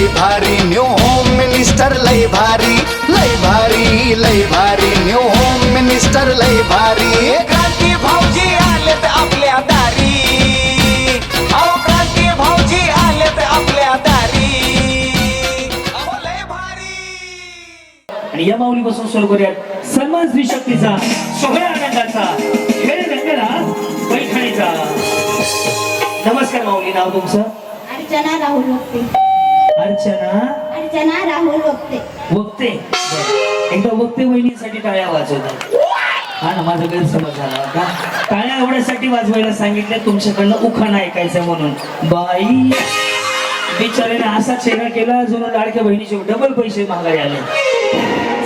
लय भारी new home minister लय भारी लय भारी लय भारी न्यू होम मिनिस्टर लय भारी क्रांती भाऊजी आलेत आपल्या दारी अहो क्रांती भाऊजी आलेत आपल्या दारी अहो लय भारी. आणि या माऊलीपासून सुरू करूयात सन्मान स्त्री शक्तीचा सोहळा आनंदाचा खेळ रंगला पैठणीचा. नमस्कार माऊली, नाव तुमचं? अर्चना राहुल वक्ते. अर्चना राहुल वक्ते. वक्ते. एकदा वक्ते वहिनीसाठी टाळ्या वाजवतात. हा ना, माझा गैरसमज झाला का? टाळ्या एवढ्यासाठी वाजवायला सांगितलं तुमच्याकडनं उखाणा ऐकायचं म्हणून. बाई बिचारीने असा चेहरा केला जुनं लाडक्या बहिणीचे डबल पैसे मागायला आले.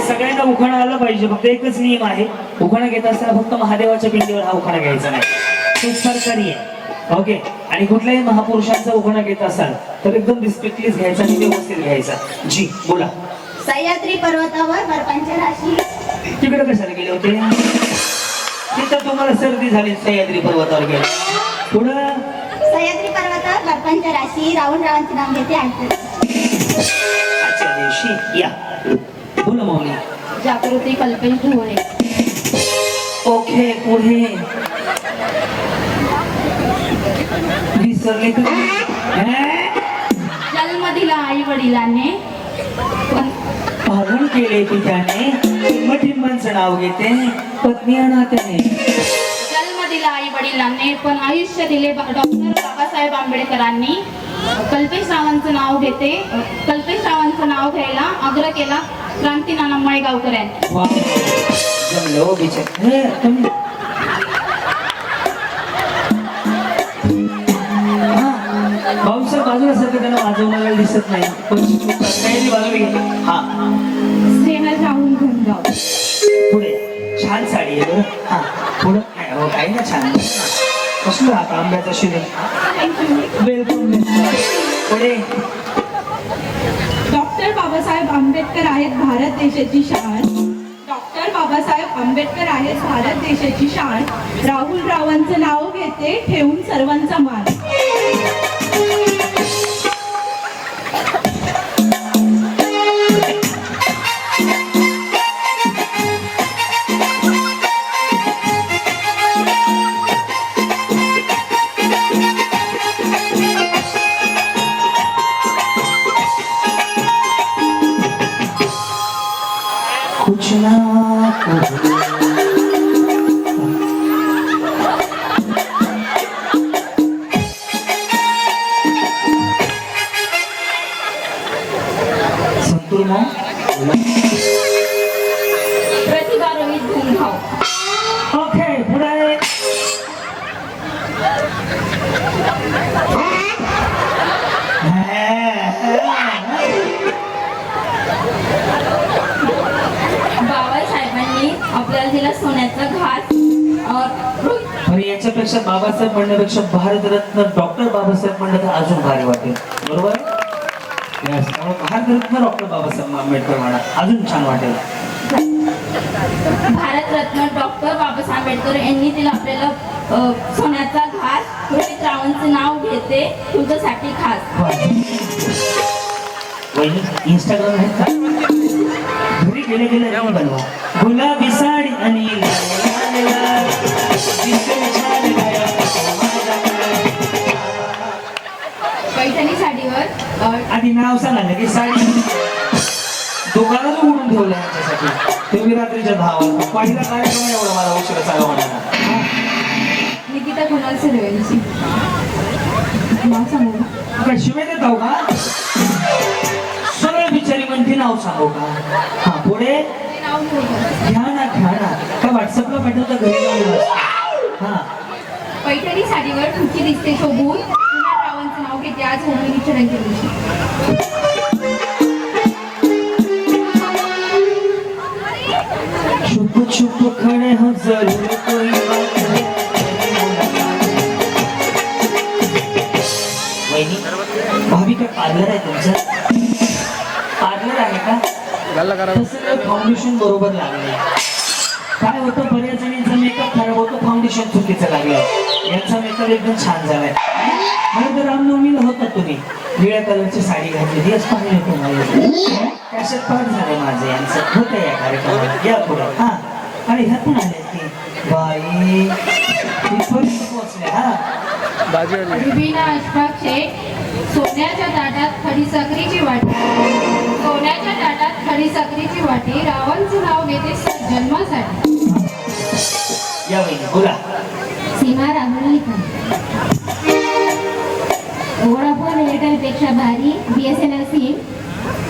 सगळ्यांना उखाणा आला पाहिजे, फक्त एकच नियम आहे, उखाणा घेत असताना फक्त महादेवाच्या पिंडीवर हा उखाणा घ्यायचा नाही, तो सरकारी आहे. ओके. आणि कुठल्याही महापुरुषांचा उखाणा घेत असाल तर एकदम रिस्पेक्टलीच घ्यायचा आणि व्यवस्थित घ्यायचा. जी बोला. सह्याद्री पर्वतावर बर्फांच्या राशी. तिकडे कशाला गेले होते? तिथं तुम्हाला सर्दी झाली, सह्याद्री पर्वतावर गेले. पुढं सह्याद्री पर्वतावर बर्फांच्या राशी. राहुल रावांचे नाव घेते ऐकते. आजच्या दिवशी या. बोला माऊली. जागृती कल्पेश ढोळे. ओके. पुढे विसरले का? जन्म दिला आई वडिलांनी पालन केले पित्याने, मठीन माणसं नाव घेते पत्नी अनाथ्याने. जन्म दिला आई वडिलांनी पण आयुष्य दिले डॉक्टर बाबासाहेब आंबेडकरांनी. कल्पेश रावांचं नाव घेते. कल्पेश रावांचं नाव घ्यायला आग्रह केला क्रांती नाना मळेगावकर यांनी. वा, जमलो बिचार. भाऊसाहेब बाजूला सारखं त्यांना वाजवणारा दिसत नाही, पण काही बाजूला घे. हा. स्नेहल राहुल घनगाव. पुढे छान साडी आहे बरं. हा पुढं काही ना छान. कसलं आता आंब्याचा शिरण. वेलकम. पुढे डॉक्टर बाबासाहेब आंबेडकर आहेत भारत देशाची शान. डॉक्टर बाबासाहेब आंबेडकर आहेत भारत देशाची शान. राहुल रावांचं नाव घेते ठेवून सर्वांचा मान. कुछ ना संतूर मग प्रतिभा रोहित घनगाव. ओके. पुढे बाबासाहेबांनी आपल्याला दिला सोन्याचा घास. अरे याच्यापेक्षा बाबासाहेब म्हणण्यापेक्षा भारतरत्न डॉक्टर बाबासाहेब म्हणलं तर अजून भारी वाटेल. बरोबर आहे? त्यामुळे भारतरत्न डॉक्टर बाबासाहेब आंबेडकर म्हणा अजून छान वाटेल. भारतरत्न डॉक्टर बाबासाहेब आंबेडकर यांनी दिला आपल्याला सोन्याचा घास. रोहित रावांचं नाव घेते तुझ्यासाठी खास. वहिनी इंस्टाग्राम आहे का? घरी गेले गेले रील बनवा. गुलाबी साडी आणि पैठणी साडीवर आधी नाव सांगा की साडी दुकानात उघडून ठेवलं यांच्यासाठी. तुम्ही रात्रीच्या 10 वाजता पहिला कार्यक्रम एवढा मला उशिरा चालू होणार. निकिता कुणाल सर्वेंची नाव सांगू काय शिवाय देत आहो का? सरळ बिचारी म्हणते नाव सांगू का? हा पुढे नाव घ्या ना का व्हॉट्सअपला पाठवता घरी जाऊन. हा. पैठणी साडीवर तुमची दिसते शोभून. कुणाल रावांचं नाव घेते आज होळी चढांच्या दिवशी. छुप छुप खड़े हो जरूर कोई बात है. वहिनी भाभी काय पार्लर आहे तुमचं? पार्लर आहे का? तसं फाउंडेशन बरोबर लागले. काय होतं बऱ्याच जणींचा मेकअप खराब होतो, फाउंडेशन चुकीचं लागलं. यांचा मेकअप एकदम छान झालाय. मला तर रामनवमीला होता तुम्ही निळ्या कलरची साडी घातली ती पाहिजे तुम्हाला कशात पाठ झाले माझे यांचं होतं या कार्यक्रमात या पुढं हा आणि ह्यातून आले की बाई इथपर्यंत पोहोचले हा विभिन्न अशफाक शेख सोन्याच्या ताटात खडी साखरेची वाटी सोन्याच्या ताटात खडी साखरेची वाटी रावणचं नाव घेते जन्मासाठी या वहिनी बोला सीमा राहुल वोडाफोन एअरटेल पेक्षा भारी BSNL सिम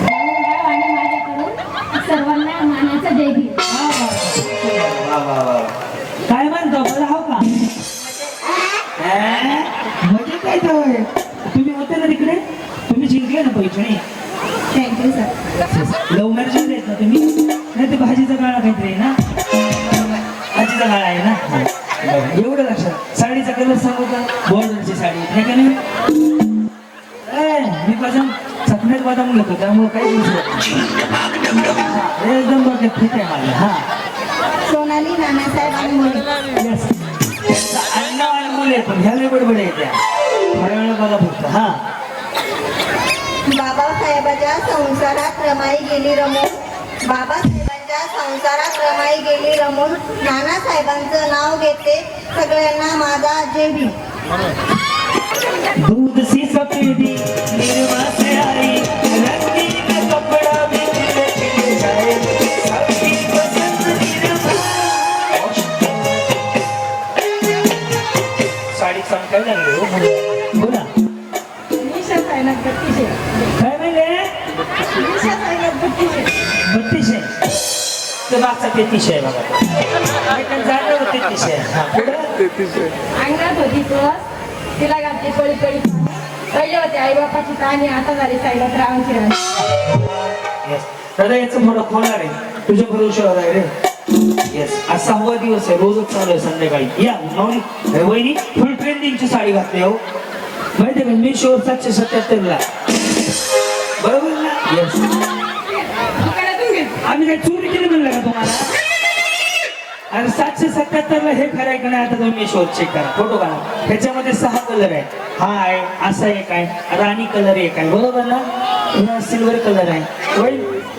राहुलराव आणि माझ्याकडून सर्वांना मानाचा जय भीम. वा वा वा काय म्हणतो बरं हो का म्हणजे काय तर तुम्ही होते ना तिकडे तुम्ही जिंकले ना Paithani thank you sir. Love marriage आहेत ना तुम्ही नाही ते भाजीचा गाळा काहीतरी आहे ना भाजीचा गाळा आहे ना बरं, एवढं लक्षात साडीचा कलर सांगू का बॉर्डरची साडी आहे का नाही मी पासून चकण्यात बदाम घेतो त्यामुळे काही एकदम डोक्यात ठीक आहे माझं हा सोनाली नानासाहेब आणि मुले. अण्णा आणि मुले पण ह्याला बडबड आहे त्या थोड्या वेळा बघा फक्त हा बाबासाहेबांच्या संसारात रमाई गेली रमून बाबासाहेबांच्या संसारात रमाई गेली रमून नानासाहेबांचं नाव घेते सगळ्यांना माझा जय भीम. दूध सी सफेदी निर्मा से आई रंगीन कपड़ा भी खिले खिले जाए सबकी पसंद निर्मा साडी समकाय लागली हो बोला निशा सायनाथ गट्टीशे. काय म्हणले निशा सायनाथ गट्टीशे. 32 ते मागचा 33 आहे बघा जाणं 33 आहे हा पुढे अंगात होती तुळस तिला घातली पळी पळी पहिले होते आई बापाची ताणी आता झाली सायनाथ रावांची राणी. येस दादा याचं मोठं खोलणार आहे तुझ्या भरोशावर आहे रे येस आज 6वा दिवस आहे रोजच चालू आहे संध्याकाळी या माऊली वहिनी फुल ट्रेंडिंगची साडी घातली हो माहिती आहे का मी शोर 777 ला बरोबर ना येस दुकानातून घे. आम्ही काय चोरी केली म्हणलं का तुम्हाला अरे 777 ला हे खरं आहे का नाही आता तुम्ही शोध चेक करा फोटो काढा त्याच्यामध्ये 6 कलर आहे हा आहे असा एक आहे राणी कलर एक आहे बरोबर ना सिल्वर कलर आहे वही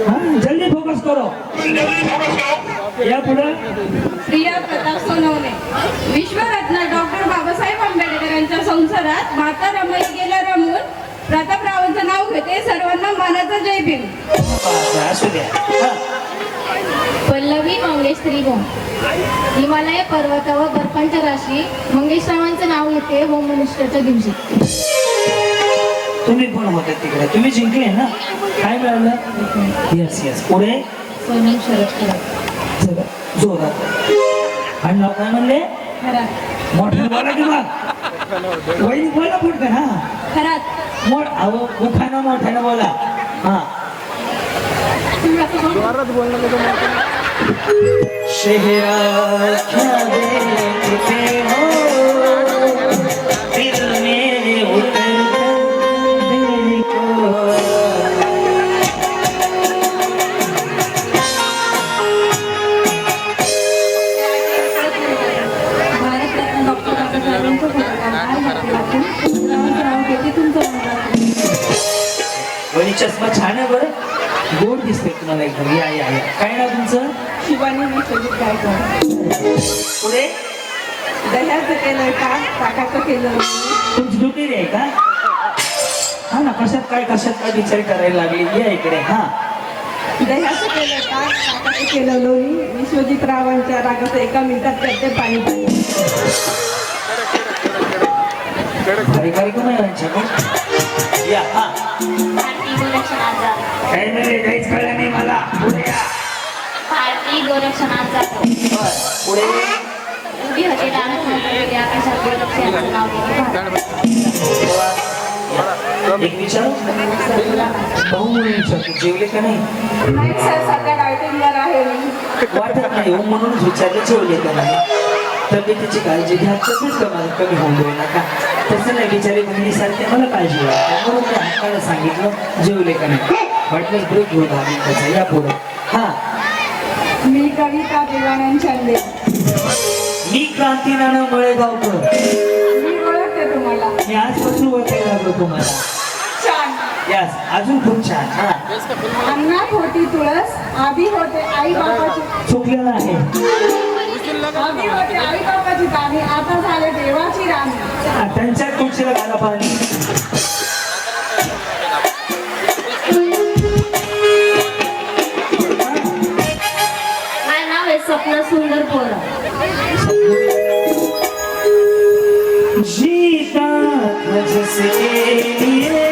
हा जल्दी फोकस करो या पुढं प्रिया प्रताप सोनवणे. विश्वरत्न डॉक्टर बाबासाहेब आंबेडकर यांच्या संसारात माता रमाई गेल्या रमून प्रतापरावांचं नाव घेते सर्वांना मानाचा जय भीम. असू द्या हा पल्लवी मंगेश त्रिभुवन हिमालय पर्वतावर बर्फांच्या राशी मंगेशरावांचं नाव घेते होम मिनिस्टरच्या दिवशी. तुम्ही पण होते तिकडे तुम्ही जिंकले ना काय मिळालं येस येस पुढे सोनल शरद कराड. सगळं जोरात आणि नाव काय म्हणले मोठं बोला की मग वहिनी बोला पुढे हा खरात मोठ अहो मुखानं मोठ्यानं बोला हा शहरा क्या देखते हो दिल में उतर देखो भारतरत्न डॉक्टर बाबासाहेबांचं नाव घेते तुमचं वहिनी चष्मा छान आहे बरं गोड दिसते तुम्हाला एकदम या या या काय नाव तुमचं शिवानी विश्वजित गायकवाड. पुढे दह्याचं केलं का ताकाचं केलं तुमची दुटेरी आहे का हा ना कशात काय विचार करायला लागली या इकडे हा दह्याचं केलं का ताकाचं केलं लोणी विश्वजित रावांच्या रागाचं एका मिनिटात करते पाणी पाणी. कार्यक्रम आहे यांच्याकडे या हा भारती गोरक्षनाथ जाधव. काय नाही काहीच कळलं नाही मला पुढे या भारती गोरक्षनाथ जाधव. बर, पुढे उभी होते दानशूर आकाशात गोरक्ष यांचं नाव घेते भारत. एक विचार भाऊ म्हणून विचारतो जेवले का नाही नाही सर सध्या डायटिंगवर आहे मी. वाटत नाही हो म्हणूनच विचारले जेवले का नाही तब्येतीची काळजी घ्या तब्येत कमी होऊन देऊ नका तसं नाही बिचारी बहिणीसारखी मला काळजी वाटते म्हणून मी हाताला सांगितलं जेवले का नाही वाटलं ब्रेक घेऊन आम्ही त्याचा या पुढे हा मी कविता देवानंद छंदे. मी क्रांतीनाना मळेगावकर मी ओळखते तुम्हाला. मी आजपासून ओळखायला लागलो तुम्हाला छान अजून खूप छान. हा अन्नात होती तुळस, आधी होते आई बापाची, चुकलेलं आहे. आधी होते आई बापाची दाणी, आता झाले देवाची राणी. हा, त्यांच्या तुळशीला घाला पाणी. माझं नाव आहे स्वप्न सुंदर पोरा. जीता था जिसके लिए,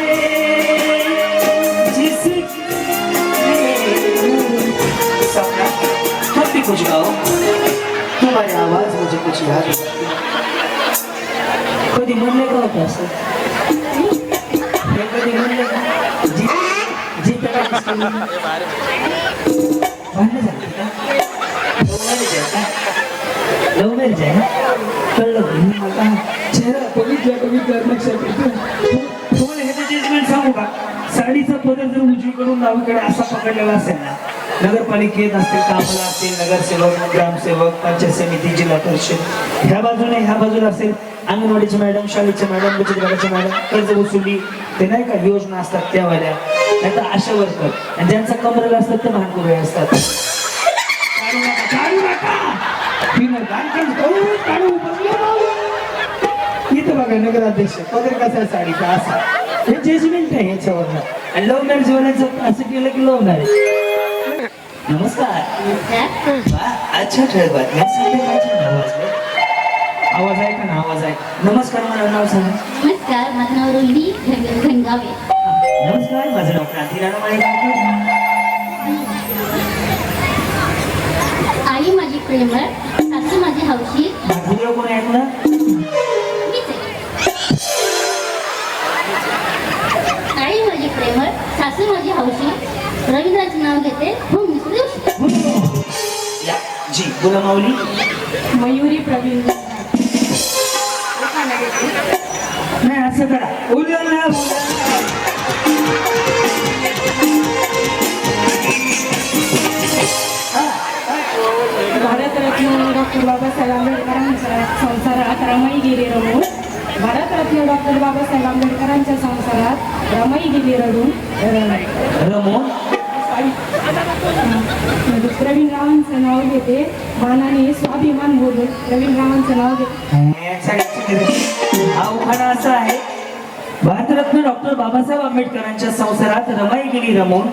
जिसके सपना मत भी कुछ गाओ, तुम्हारी आवाज मुझे कुछ याद. कधी म्हणले का होतं असं? हे कधी म्हणले का? जीता था जिसके लिए भांडणं झाली का? लव्ह मॅरेज आहे का? कळलं की मला चेहरा बघितल्या लक्षात येतो. तुम्हाला हे जजमेंट सांगू का? साडीचा पदर जर उजवीकडून डावीकडे असा पकडलेला असेल ना, नगरपालिकेत असतील, कामाला असतील, नगरसेवक, ग्रामसेवक, पंचायत समिती, जिल्हा परिषद, ह्या बाजूने ह्या बाजूला असेल, अंगणवाडीचे मॅडम, शाळेचे मॅडम, बचत गटाचे मॅडम, कर्ज वसुली, ते नाही का योजना असतात त्यावाल्या, नाही तर आशा वर्कर, आणि ज्यांचा कमरेला असतात ते भानकुरे असतात. काढू नका. इथं बघा नगराध्यक्ष पदर कसा साडीचा असा, हे जजमेंट आहे याच्यावर. आणि लव्ह मॅरेज वाल्याचं असं केलं की लव्ह मॅरेज. नमस्कार. वा, अच्छा ठळक बातम्या. आवाज आहे का ना? आवाज आहे. नमस्कार, मला नाव सांगा. नमस्कार, माझं नाव रोहिणी घनगावे. नमस्कार, माझं नाव क्रांती राणा. आई माझी प्रेमळ, सासू माझी हौशी. व्हिडिओ कोण ऐकलं? मीच आहे. आई माझी प्रेमळ, सासू माझी हौशी. रवींद्राचं नाव घेते, हो मिसळ दिवशी. या जी बोला माऊली. मयुरी प्रवीण. नाही असं करा. उद्या ना भारतरत्न डॉक्टर बाबासाहेब आंबेडकरांच्या संसारात रमाई गेली रमून. भारतरत्न डॉक्टर बाबासाहेब आंबेडकरांच्या संसारात रमाई गेली रडून. रमोन. प्रवीण रावांचं नाव घेते, मानाने स्वाभिमान बोलून प्रवीण रावांचं नाव घेते. हा उखाणा असा आहे, भारतरत्न डॉक्टर बाबासाहेब आंबेडकरांच्या संसारात रमाई गेली रमून,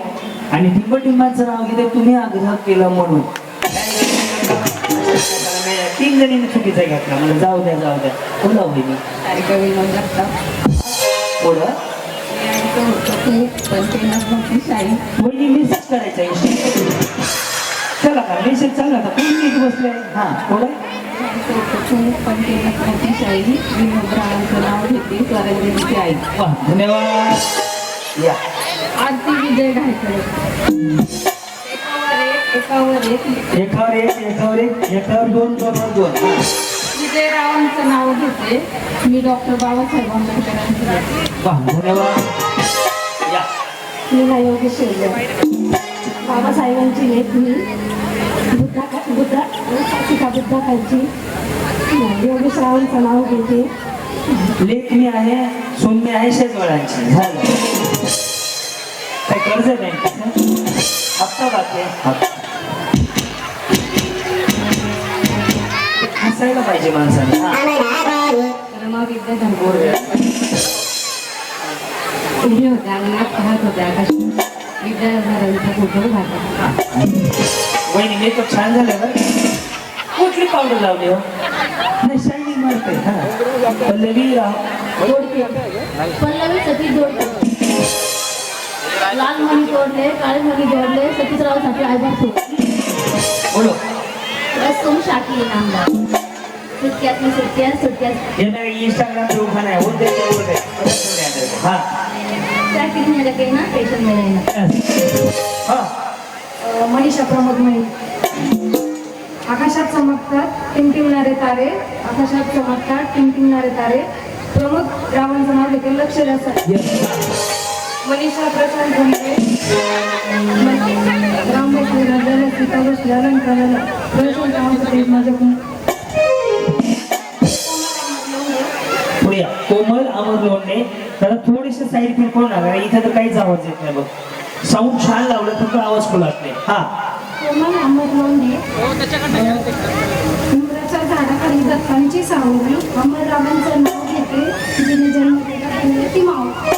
आणि टिंबटिंबांचं नाव घेते तुम्ही आग्रह केला म्हणून. तीन जणींनी चुकीचा घेतला. मला जाऊ द्या जाऊ द्या. बोला वहिनी. बोला वहिनी. मेसेज करायचा आहे. चला का मेसेज चालला का? कोणी बसले? हा बोला. विनोदरावांचं नाव घेते, स्वराज्याची आई. वा धन्यवाद. या आरती विजय घायकर. एकावर एक एकावर एक एकावर एक एकावर दोन दोनवर दोन. विजयरावांचं नाव घेते, मी डॉक्टर बाबासाहेब आंबेडकरांचं घेते. वा धन्यवाद. या मीना योगेश बाबासाहेबांची लेखनी, साक्षिका बुद्धाकांची. योगेश रावांचं नाव घेते. लेखनी आहे, सोन्नी आहे, शेजवळांची. झालं. काय कर्ज आहे बँकेचं? हप्ता बाकी आहे. हसायला पाहिजे माणसाने. रमा विद्याधर बोर्डे. उभे होते अंगणात पाहत होते आकाश. विद्याधरांचा फोटो घातला. वहिनी मेकअप छान झालं बरं. कुठली पावडर लावली हो? नाही शायनिंग मारते. हा पल्लवी पल्लवी सती जोडले, लाल मणी तोडले, काळे मणी जोडले, सतीशरावसाठी आयबार सोडले. बोलो. रस्तम शाकी नामदार. सुटक्यात मी सुटक्यात हे नाही इंस्टाग्रामचे उखाण आहे. होऊन द्यायचे. हा त्या किती लगे ना पेशंट मिळायला. हा मनीषा प्रमोद मणी. आकाशात चमकतात टिमटिमणारे तारे, आकाशात चमकतात टिमटिमणारे तारे. प्रमोद रावांचं नाव घेते, लक्ष द्या सर. मनीषा प्रशांत घंटे. राम बसले राजाला, सीता बसल्या रंकाला. प्रशांत रावांचं तेज माझ्याकडून. पुढे या. कोमल अमर लोंढे. त्याला थोडेसे साईड फील करून लागा, इथे तर काहीच आवाज येत नाही बघ. साऊंड छान लावलं फक्त आवाज फुलत नाही. हा कोमल अमर लोंढे. उमराच्या झाडाखाली दत्तांची सावली. अमर रावांचं नाव घेते, जिने जन्म दिला ती माव.